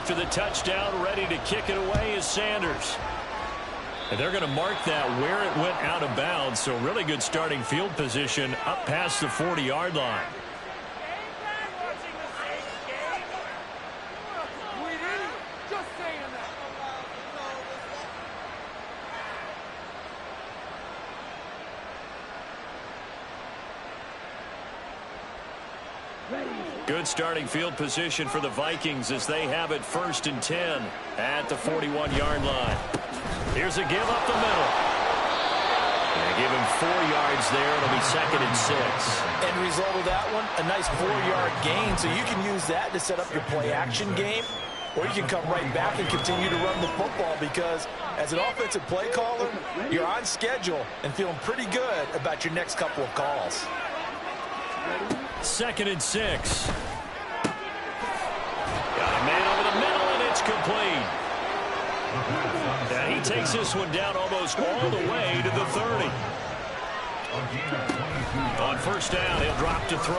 after the touchdown. Ready to kick it away is Sanders. And they're going to mark that where it went out of bounds. So really good starting field position up past the 40-yard line. Good starting field position for the Vikings as they have it 1st and 10 at the 41-yard line. Here's a give up the middle. They give him 4 yards there. It'll be 2nd and 6. End result of that one, a nice 4-yard gain. So you can use that to set up your play-action game, or you can come right back and continue to run the football because as an offensive play caller, you're on schedule and feeling pretty good about your next couple of calls. 2nd and 6. Got a man over the middle, and it's complete. And he takes this one down almost all the way to the 30. On 1st down, he'll drop to throw.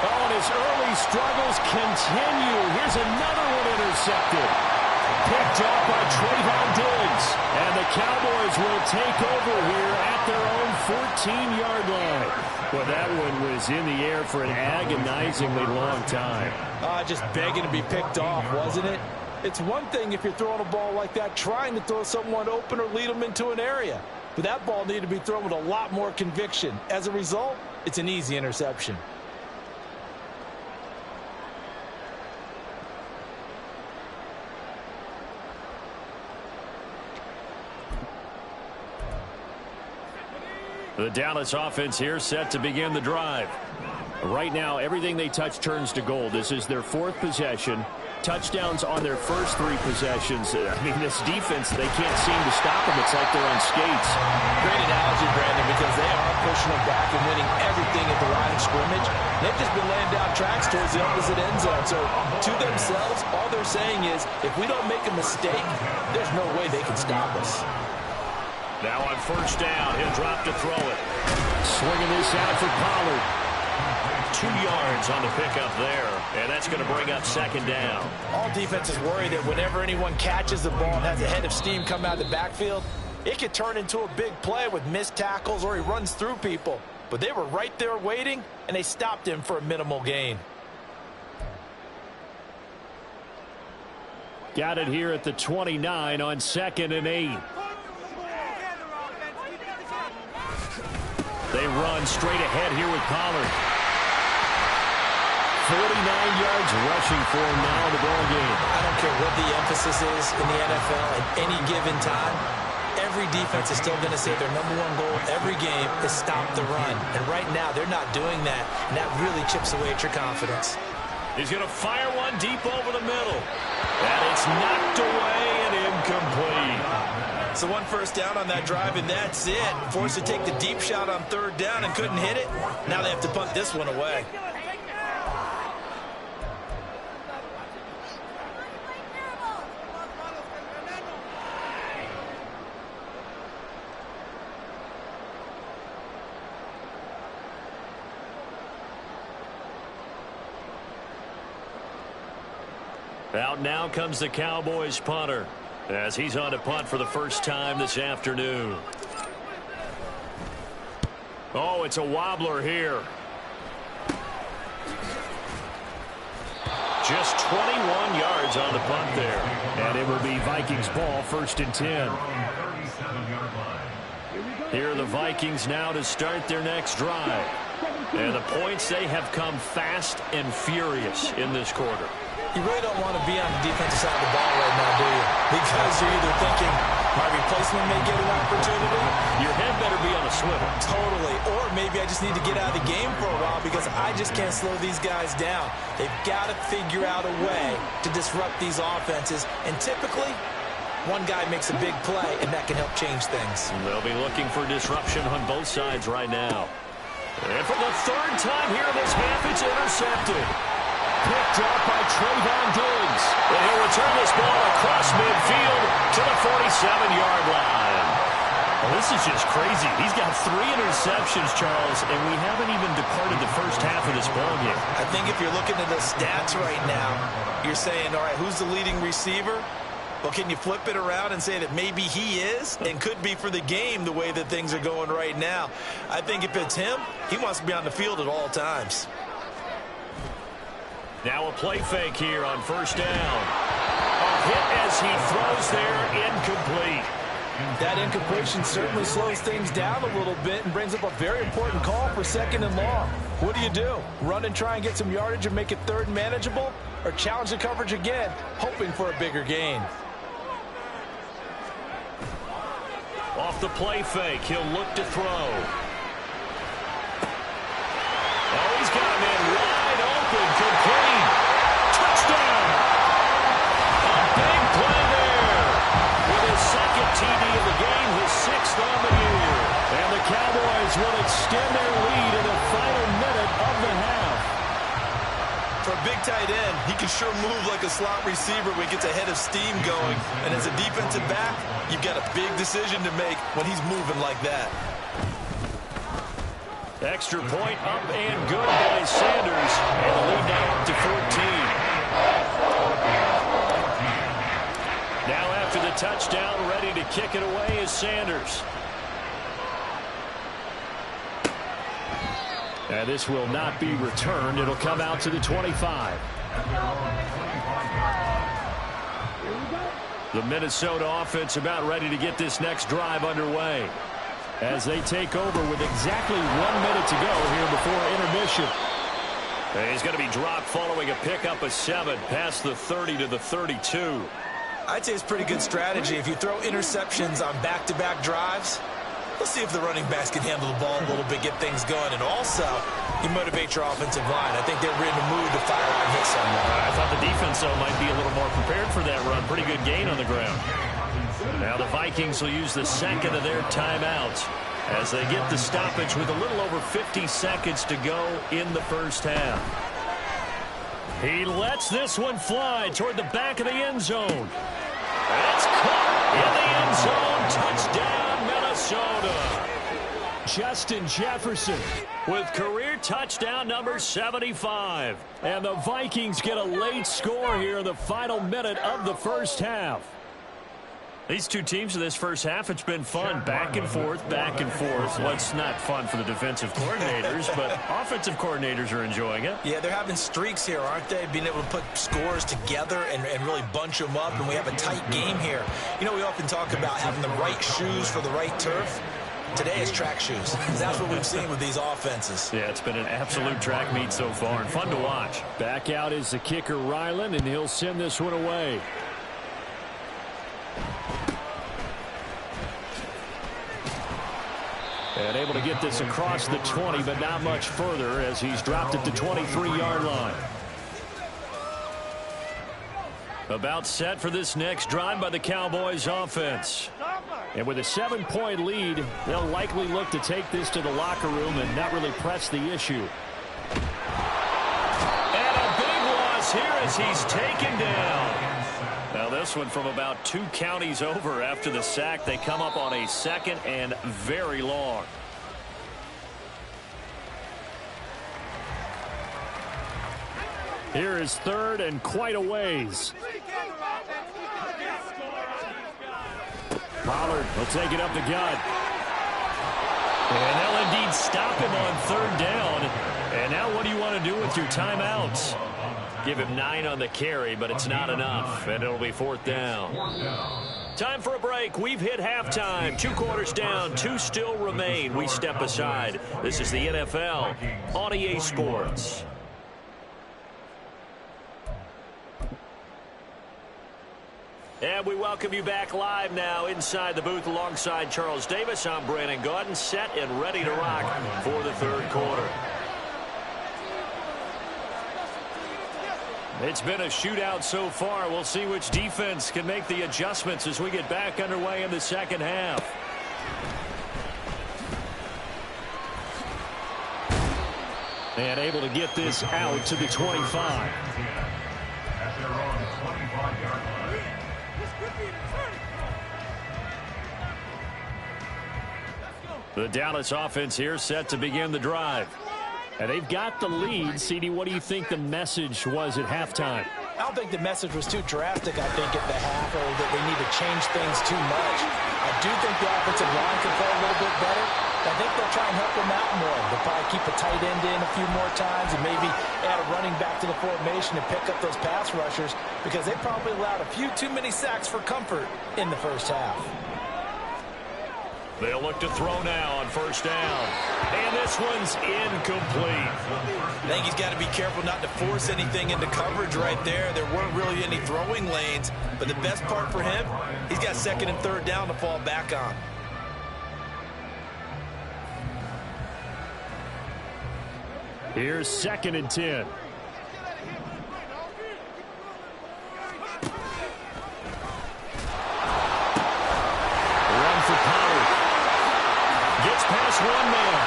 Oh, and his early struggles continue. Here's another one intercepted. Picked off by Trayvon Diggs. And the Cowboys will take over here at their own 14-yard line. Well, that one was in the air for an agonizingly long time. Just begging to be picked off, wasn't it? It's one thing if you're throwing a ball like that, trying to throw someone open or lead them into an area. But that ball needed to be thrown with a lot more conviction. As a result, it's an easy interception. The Dallas offense here set to begin the drive. Right now, everything they touch turns to gold. This is their 4th possession. Touchdowns on their first 3 possessions. I mean, this defense, they can't seem to stop them. It's like they're on skates. Great analogy, Brandon, because they are pushing them back and winning everything at the line of scrimmage. They've just been laying down tracks towards the opposite end zone. So to themselves, all they're saying is, if we don't make a mistake, there's no way they can stop us. Now on 1st down, he'll drop to throw it. Swinging this out for Pollard. 2 yards on the pickup there, and that's going to bring up 2nd down. All defenses worry that whenever anyone catches the ball and has a head of steam come out of the backfield, it could turn into a big play with missed tackles or he runs through people. But they were right there waiting, and they stopped him for a minimal gain. Got it here at the 29 on 2nd and 8. They run straight ahead here with Pollard. 49 yards rushing for him now in the ball game. I don't care what the emphasis is in the NFL at any given time. Every defense is still going to say their #1 goal every game is stop the run. And right now they're not doing that, and that really chips away at your confidence. He's going to fire one deep over the middle. And it's knocked away and incomplete. So 1 first down on that drive, and that's it. Forced to take the deep shot on 3rd down and couldn't hit it. Now they have to punt this one away. Out now comes the Cowboys punter as he's on to punt for the first time this afternoon. Oh, it's a wobbler here. Just 21 yards on the punt there. And it will be Vikings ball, 1st and 10. Here are the Vikings now to start their next drive. And the points, they have come fast and furious in this quarter. You really don't want to be on the defensive side of the ball right now, do you? Because you're either thinking, my replacement may get an opportunity. Your head better be on a swivel. Totally. Or maybe I just need to get out of the game for a while because I just can't slow these guys down. They've got to figure out a way to disrupt these offenses. And typically, one guy makes a big play, and that can help change things. They'll be looking for disruption on both sides right now. And for the 3rd time here in this half, it's intercepted. Picked up by Trayvon Diggs. And he'll return this ball across midfield to the 47-yard line. Well, this is just crazy. He's got 3 interceptions, Charles, and we haven't even departed the first half of the this ballgame. I think if you're looking at the stats right now, you're saying, all right, who's the leading receiver? Well, can you flip it around and say that maybe he is and could be for the game the way that things are going right now? I think if it's him, he wants to be on the field at all times. Now a play fake here on first down. A hit as he throws there, incomplete. That incompletion certainly slows things down a little bit and brings up a very important call for second and long. What do? Run and try and get some yardage and make it third and manageable? Or challenge the coverage again, hoping for a bigger gain? Off the play fake, he'll look to throw. Oh, he's got him in wide open, complete. Touchdown! A big play there. With his second TD of the game, his sixth on the year. And the Cowboys will extend their lead in the final minute of the half. For a big tight end, he can sure move like a slot receiver when he gets a head of steam going. And as a defensive back, you've got a big decision to make when he's moving like that. Extra point up and good by Sanders. And the lead now up to 14. Now after the touchdown, ready to kick it away is Sanders. And this will not be returned. It'll come out to the 25. The Minnesota offense about ready to get this next drive underway as they take over with exactly 1 minute to go here before intermission. And he's going to be dropped following a pickup of 7 past the 30 to the 32. I'd say it's pretty good strategy. If you throw interceptions on back-to-back drives, let's see if the running backs can handle the ball a little bit, get things going, and also you motivate your offensive line. I think they're in the mood to fire on hit someone. I thought the defense, though, might be a little more prepared for that run. Pretty good gain on the ground. Now the Vikings will use the second of their timeouts as they get the stoppage with a little over 50 seconds to go in the first half. He lets this one fly toward the back of the end zone. That's caught in the end zone. Touchdown, Minnesota. Justin Jefferson with career touchdown number 75. And the Vikings get a late score here in the final minute of the first half. These two teams in this first half, it's been fun. Back and forth, back and forth. Well, it's not fun for the defensive coordinators, but offensive coordinators are enjoying it. Yeah, they're having streaks here, aren't they? Being able to put scores together and really bunch them up, and we have a tight game here. You know, we often talk about having the right shoes for the right turf. Today it's track shoes. That's what we've seen with these offenses. Yeah, it's been an absolute track meet so far and fun to watch. Back out is the kicker, Ryland, and he'll send this one away. And able to get this across the 20, but not much further as he's dropped at the 23-yard line. About set for this next drive by the Cowboys offense. And with a 7-point lead, they'll likely look to take this to the locker room and not really press the issue. And a big loss here as he's taken down. Now this one from about 2 counties over after the sack. They come up on a second and very long. Here is third and quite a ways. Pollard will take it up the gut. And they'll indeed stop him on third down. And now what do you want to do with your timeouts? Give him 9 on the carry, but it's not enough, and it'll be fourth down. Time for a break. We've hit halftime. 2 quarters down, 2 still remain. We step aside. This is the NFL on EA Sports. And we welcome you back live now inside the booth alongside Charles Davis. I'm Brandon Gaudin, set and ready to rock for the third quarter. It's been a shootout so far. We'll see which defense can make the adjustments as we get back underway in the second half. And able to get this out to the 25. The Dallas offense here set to begin the drive. And they've got the lead. CD, what do you think the message was at halftime? I don't think the message was too drastic, I think, at the half, or that they need to change things too much. I do think the offensive line can play a little bit better. I think they'll try and help them out more. They'll probably keep a tight end in a few more times and maybe add a running back to the formation and pick up those pass rushers, because they probably allowed a few too many sacks for comfort in the first half. They'll look to throw now on first down. And this one's incomplete. I think he's got to be careful not to force anything into coverage right there. There weren't really any throwing lanes, but the best part for him, he's got second and third down to fall back on. Here's second and 10. Past one man.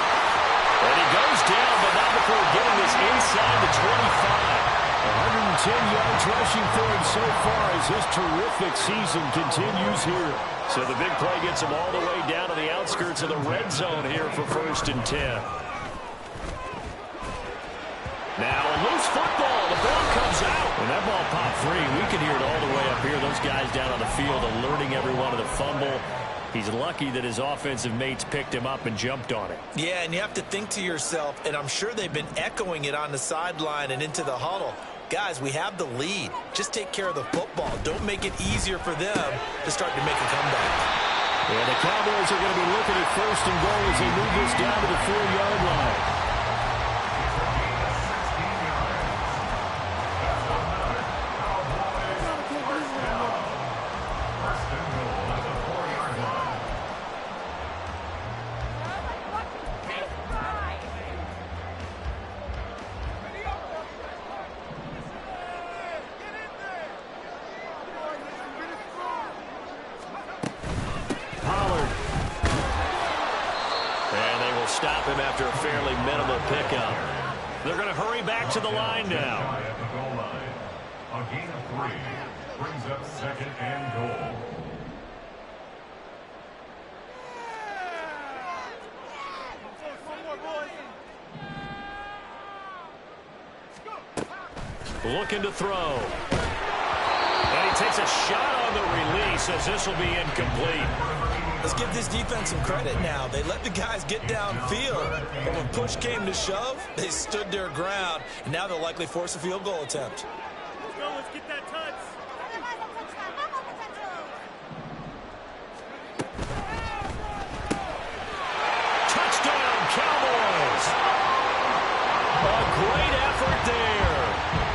And he goes down, but not before getting this inside the 25. 110 yards rushing for him so far as his terrific season continues here. So the big play gets him all the way down to the outskirts of the red zone here for first and 10. Now a loose football. The ball comes out. When that ball popped free, we could hear it all the way up here. Those guys down on the field alerting everyone of the fumble. He's lucky that his offensive mates picked him up and jumped on it. Yeah, and you have to think to yourself, and I'm sure they've been echoing it on the sideline and into the huddle. Guys, we have the lead. Just take care of the football. Don't make it easier for them to start to make a comeback. Yeah, the Cowboys are going to be looking at first and goal as they move this down to the 4-yard line. Stop him after a fairly minimal pickup. They're going to hurry back to the line now. At the goal line, a gain of 3 brings up second and goal. Looking to throw. And he takes a shot on the release as this will be incomplete. Let's give this defense some credit now. They let the guys get downfield, but when push came to shove, they stood their ground, and now they'll likely force a field goal attempt. Let's go, let's get that touch. Touchdown, Cowboys! A great effort there.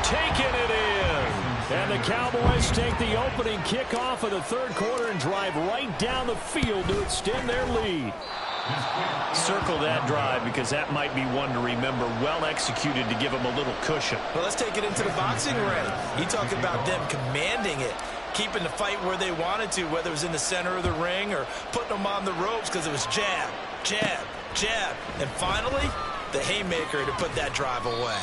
Taking it in. And the Cowboys take the opening kickoff of the third quarter and drive right down the field to extend their lead. Circle that drive because that might be one to remember. Well executed to give them a little cushion. Well, let's take it into the boxing ring. You talk about them commanding it, keeping the fight where they wanted to, whether it was in the center of the ring or putting them on the ropes because it was jab, jab, jab. And finally, the haymaker to put that drive away.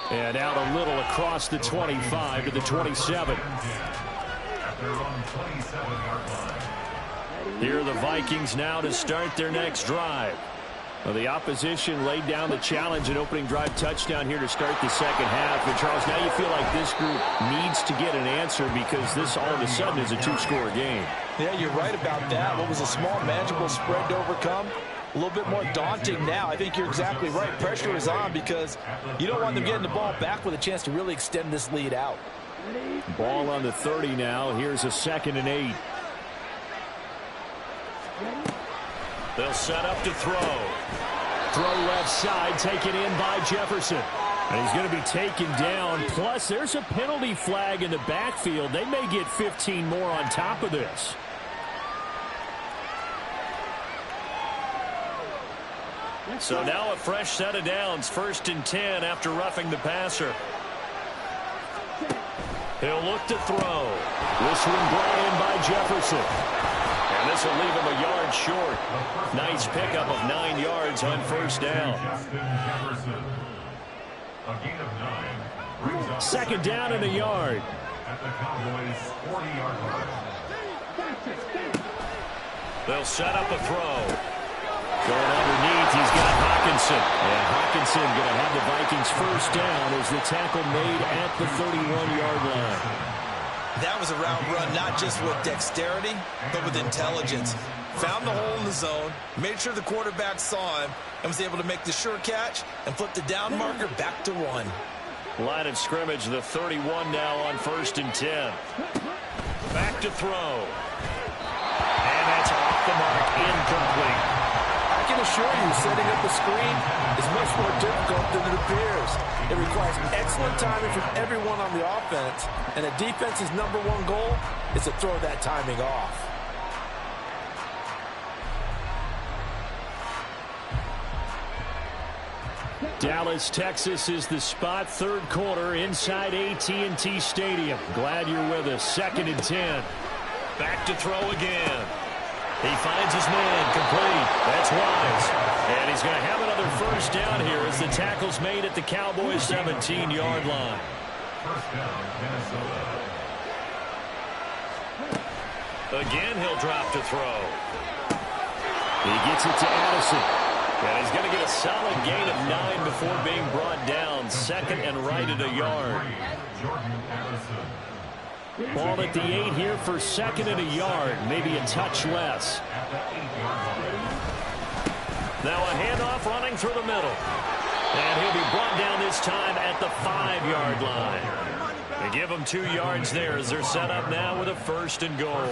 And out a little across the 25 to the 27. Here are the Vikings now to start their next drive. Well, the opposition laid down the challenge and opening drive touchdown here to start the second half. And, Charles, now you feel like this group needs to get an answer because this all of a sudden is a two-score game. Yeah, you're right about that. What was a small, manageable spread to overcome? A little bit more daunting now. I think you're exactly right. Pressure is on because you don't want them getting the ball back with a chance to really extend this lead out. Ball on the 30 now. Here's a 2nd and 8. They'll set up to throw. Throw left side, taken in by Jefferson. And he's going to be taken down. Plus, there's a penalty flag in the backfield. They may get 15 more on top of this. So now a fresh set of downs. 1st and 10 after roughing the passer. He'll look to throw. This one brought in by Jefferson. And this will leave him a yard short. Nice pickup of 9 yards on first down. Second down and a yard. At the Cowboys' 40-yard line. They'll set up a throw. Going underneath, he's got Hawkinson. And Hawkinson going to have the Vikings first down as the tackle made at the 31-yard line. That was a route run, not just with dexterity, but with intelligence. Found the hole in the zone, made sure the quarterback saw him, and was able to make the sure catch and flip the down marker back to 1. Line of scrimmage, the 31 now on 1st and 10. Back to throw. And that's off the mark, incomplete. I can assure you, setting up a screen is much more difficult than it appears. It requires excellent timing from everyone on the offense, and the defense's #1 goal is to throw that timing off. Dallas, Texas is the spot, 3rd quarter inside AT&T Stadium. Glad you're with us. 2nd and 10. Back to throw again. He finds his man, complete. That's Wise. And he's going to have another first down here as the tackle's made at the Cowboys' 17-yard line. First down, Minnesota. Again, he'll drop to throw. He gets it to Addison. And he's going to get a solid gain of 9 before being brought down. 2nd and right at a yard. Ball at the 8 here for 2nd and a yard. Maybe a touch less. Now a handoff running through the middle. And he'll be brought down this time at the 5-yard line. They give them 2 yards there as they're set up now with a 1st and goal.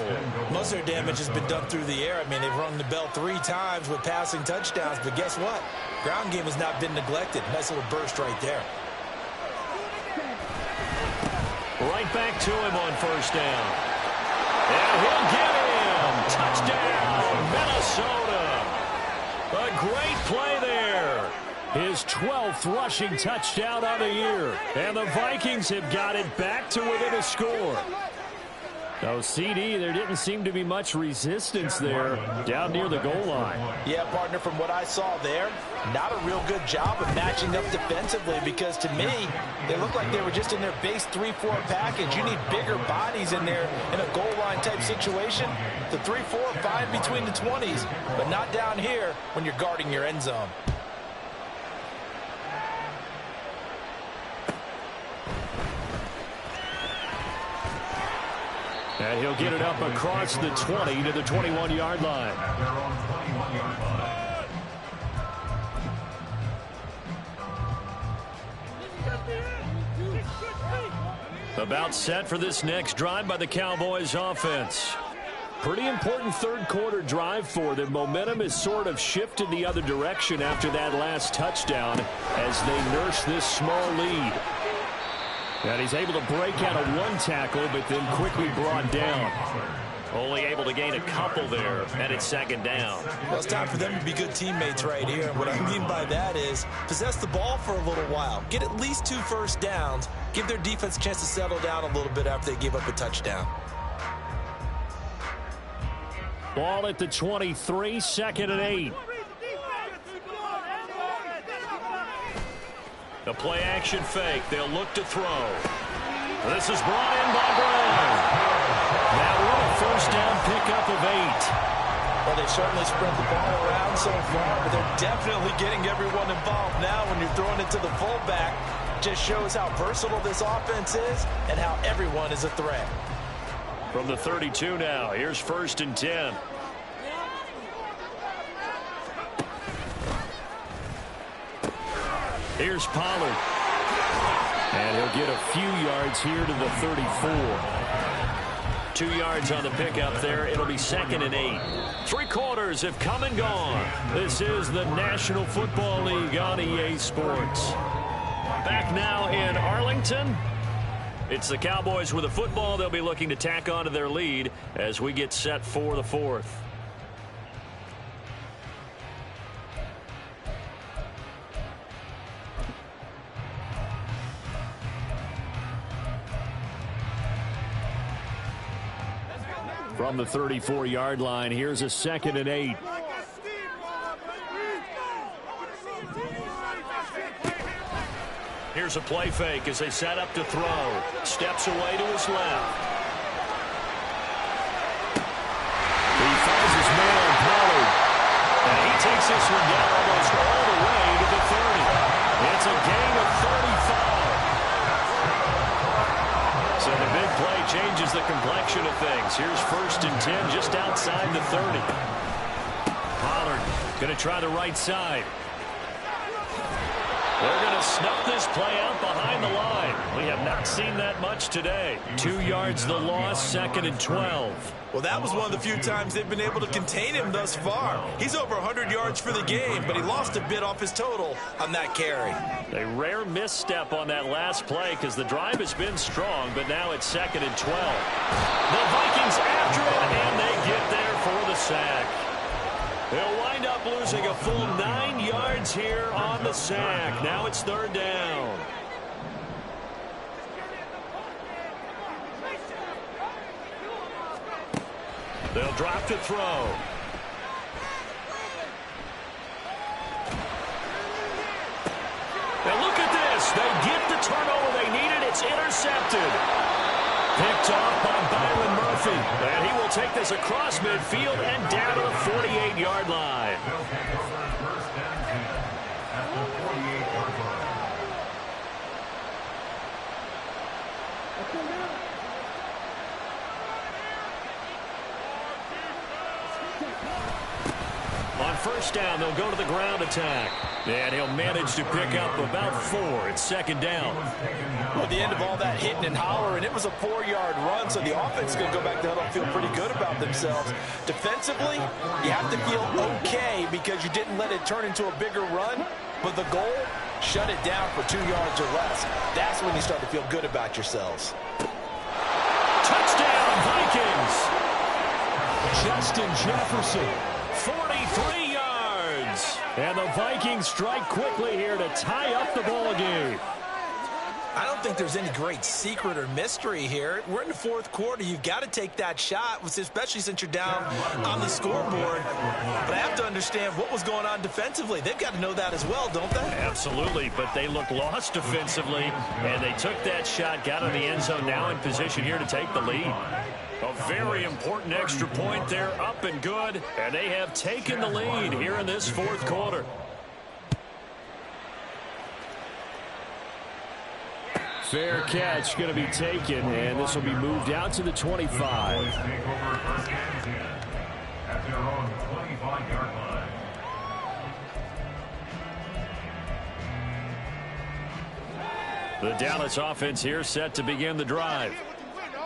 Most of their damage has been done through the air. I mean, they've rung the bell 3 times with passing touchdowns, but guess what? Ground game has not been neglected. Nice little burst right there. Right back to him on 1st down. And he'll get him. Touchdown, Minnesota. A great play there. His 12th rushing touchdown on the year. And the Vikings have got it back to within a score. Oh, CD, there didn't seem to be much resistance there down near the goal line. Yeah, partner, from what I saw there, not a real good job of matching up defensively because to me, they looked like they were just in their base 3-4 package. You need bigger bodies in there in a goal line type situation. The 3-4, fine between the 20s, but not down here when you're guarding your end zone. And he'll get it up across the 20 to the 21-yard line. At their own 21-yard line. About set for this next drive by the Cowboys offense. Pretty important 3rd quarter drive for them. Momentum has sort of shifted the other direction after that last touchdown as they nurse this small lead. And he's able to break out of 1 tackle, but then quickly brought down. Only able to gain a couple there, and it's 2nd down. Well, it's time for them to be good teammates right here. And what I mean by that is possess the ball for a little while. Get at least 2 first downs. Give their defense a chance to settle down a little bit after they give up a touchdown. Ball at the 23, 2nd and 8. The play action fake. They'll look to throw. This is brought in by Brown. Now what a first down pickup of 8. Well, they've certainly spread the ball around so far, but they're definitely getting everyone involved now when you're throwing it to the fullback. Just shows how versatile this offense is and how everyone is a threat. From the 32 now, here's 1st and 10. Here's Pollard. And he'll get a few yards here to the 34. 2 yards on the pickup there. It'll be 2nd and 8. 3 quarters have come and gone. This is the National Football League on EA Sports. Back now in Arlington. It's the Cowboys with the football. They'll be looking to tack on to their lead as we get set for the 4th. From the 34-yard line, here's a 2nd and 8. Here's a play fake as they set up to throw. Steps away to his left. He finds his man, Pollard. And he takes brings this one down almost all the way to the 30. It's a gain of 35. So the big play changes the complexion of things. Here's 1st and 10 just outside the 30. Pollard going to try the right side. They're going to snuff this play out behind the line. We have not seen that much today. 2 yards the loss, 2nd and 12. Well, that was one of the few times they've been able to contain him thus far. He's over 100 yards for the game, but he lost a bit off his total on that carry. A rare misstep on that last play because the drive has been strong, but now it's 2nd and 12. The Vikings after it, and they get there for the sack. They'll wind up losing a full 9 yards here on the sack. Now it's 3rd down. They'll drop to throw. And look at this. They get the turnover they needed. It's intercepted. Picked off by Byron Murphy. And he will take this across midfield and down to the 48-yard line. They'll take over at 1st and 10 at the 48-yard line. On 1st down, they'll go to the ground attack. And he'll manage to pick up about 4. It's 2nd down. Well, at the end of all that hitting and hollering, it was a 4-yard run, so the offense is going to go back to huddle and feel pretty good about themselves. Defensively, you have to feel okay because you didn't let it turn into a bigger run, but the goal, shut it down for 2 yards or less. That's when you start to feel good about yourselves. Touchdown, Vikings! Justin Jefferson, 43 yards. And the Vikings strike quickly here to tie up the ball game. I don't think there's any great secret or mystery here. We're in the 4th quarter. You've got to take that shot, especially since you're down on the scoreboard. But I have to understand what was going on defensively. They've got to know that as well, don't they? Absolutely, but they look lost defensively, and they took that shot, got in the end zone, now in position here to take the lead. A very important extra point there, up and good, and they have taken the lead here in this 4th quarter. Fair catch going to be taken, and this will be moved out to the 25. Take over 1st and 10 at their own 25-yard line. The Dallas offense here set to begin the drive.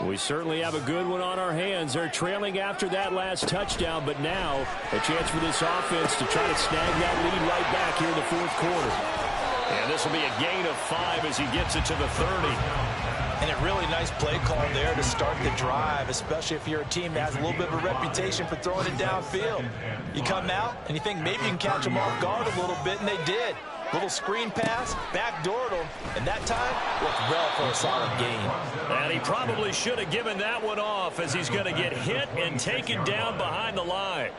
We certainly have a good one on our hands. They're trailing after that last touchdown, but now a chance for this offense to try to snag that lead right back here in the 4th quarter. And this will be a gain of 5 as he gets it to the 30. And a really nice play call there to start the drive, especially if you're a team that has a little bit of a reputation for throwing it downfield. You come out and you think maybe you can catch them off guard a little bit, and they did. Little screen pass, backdoored him, and that time looked well for a solid gain. And he probably should have given that one off as he's going to get hit and taken down behind the line.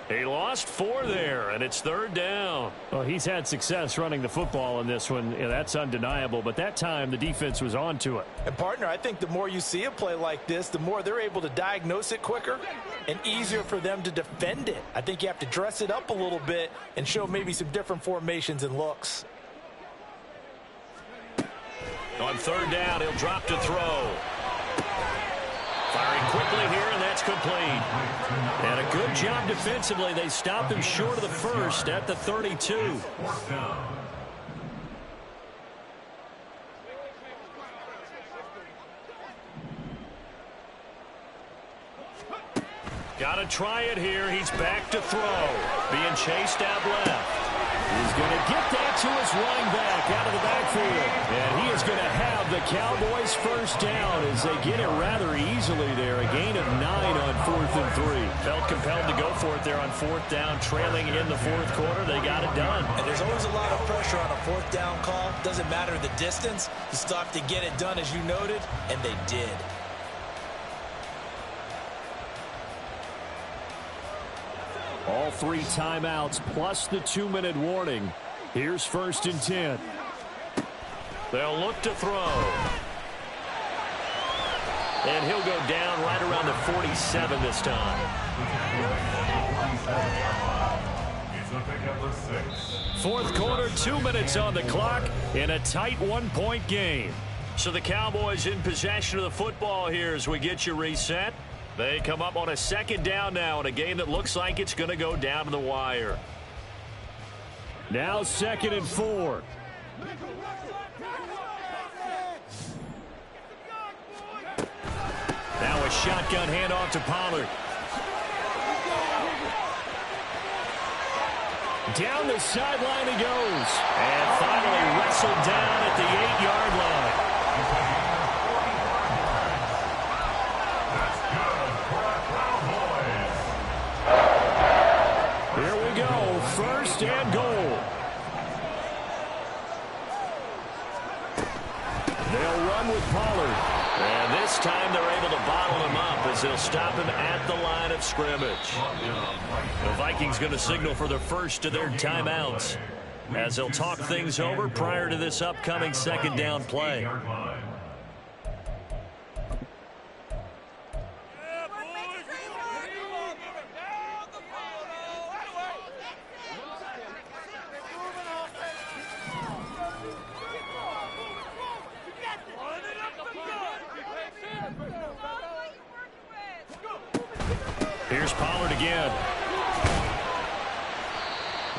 He lost 4 there, and it's 3rd down. Well, he's had success running the football in this one. Yeah, that's undeniable, but that time the defense was on to it. And, partner, I think the more you see a play like this, the more they're able to diagnose it quicker and easier for them to defend it. I think you have to dress it up a little bit and show maybe some different formations and looks. On 3rd down, he'll drop to throw. Firing quickly here, and that's complete. And a good job defensively. They stopped him short of the 1st at the 32. Got to try it here. He's back to throw. Being chased out left. He's going to get that to his running back out of the backfield. And he is going to have the Cowboys 1st down as they get it rather easily there. A gain of 9 on 4th and 3. Felt compelled to go for it there on 4th down, trailing in the 4th quarter. They got it done. And there's always a lot of pressure on a 4th down call. Doesn't matter the distance. You still have to get it done, as you noted, and they did. All 3 timeouts plus the 2-minute warning. Here's 1st and 10. They'll look to throw. And he'll go down right around the 47 this time. It's to pick up the 6. Fourth quarter, 2 minutes on the clock in a tight 1-point game. So the Cowboys in possession of the football here as we get you reset. They come up on a second down now in a game that looks like it's going to go down to the wire. Now 2nd and 4. Now a shotgun handoff to Pollard. Down the sideline he goes. And finally wrestled down at the 8-yard line. Here we go, 1st and goal. They'll run with Pollard. And this time they're able to bottle him up as they'll stop him at the line of scrimmage. The Vikings going to signal for the first of their timeouts as they'll talk things over prior to this upcoming 2nd down play. Here's Pollard again.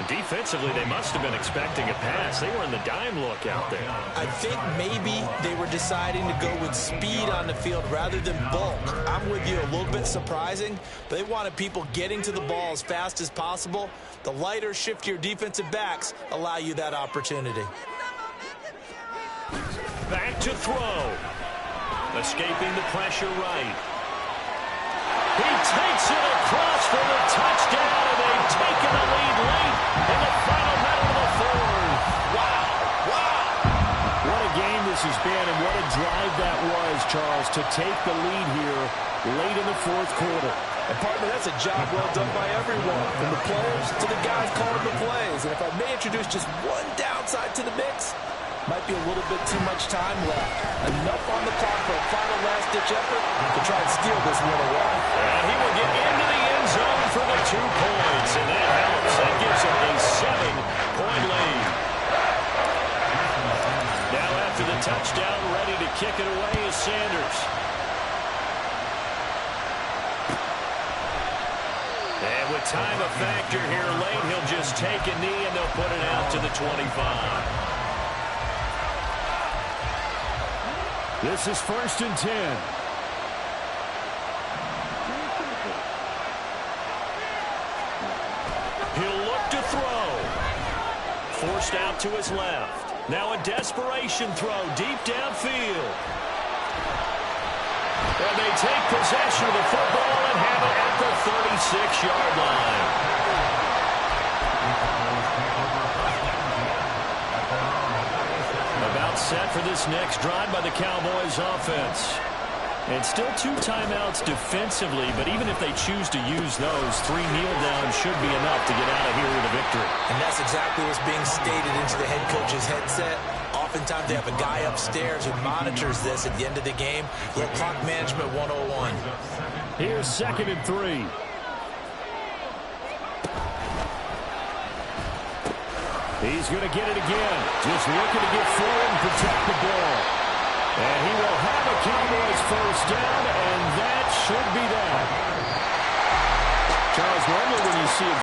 Defensively, they must have been expecting a pass. They were in the dime look out there. I think maybe they were deciding to go with speed on the field rather than bulk. I'm with you, a little bit surprising. But they wanted people getting to the ball as fast as possible. The lighter, shiftier defensive backs allow you that opportunity. Back to throw. Escaping the pressure right. He takes it across for the touchdown, and they've taken the lead late in the final minute of the 4th. Wow. What a game this has been, and what a drive that was, Charles, to take the lead here late in the 4th quarter. And partner, that's a job well done by everyone, from the players to the guys calling the plays. And if I may introduce just one downside to the mix, might be a little bit too much time left. Enough on the clock for a final last-ditch effort to try and steal this one away. And he will get into the end zone for the 2 points, and that helps. That gives him a 7-point lead. Now after the touchdown, ready to kick it away is Sanders. And with time a factor here late, he'll just take a knee, and they'll put it out to the 25. This is 1st and 10. He'll look to throw. Forced out to his left. Now a desperation throw deep downfield. And they take possession of the football and have it at the 36-yard line. About set for this next drive by the Cowboys offense. And still 2 timeouts defensively, but even if they choose to use those, 3 kneel downs should be enough to get out of here with a victory. And that's exactly what's being stated into the head coach's headset. Oftentimes they have a guy upstairs who monitors this at the end of the game. Little clock management 101. Here's 2nd and 3. He's going to get it again. Just looking to get forward and protect the ball. And he will have a Cowboys 1st down, and that should be that. Charles, normally when you see a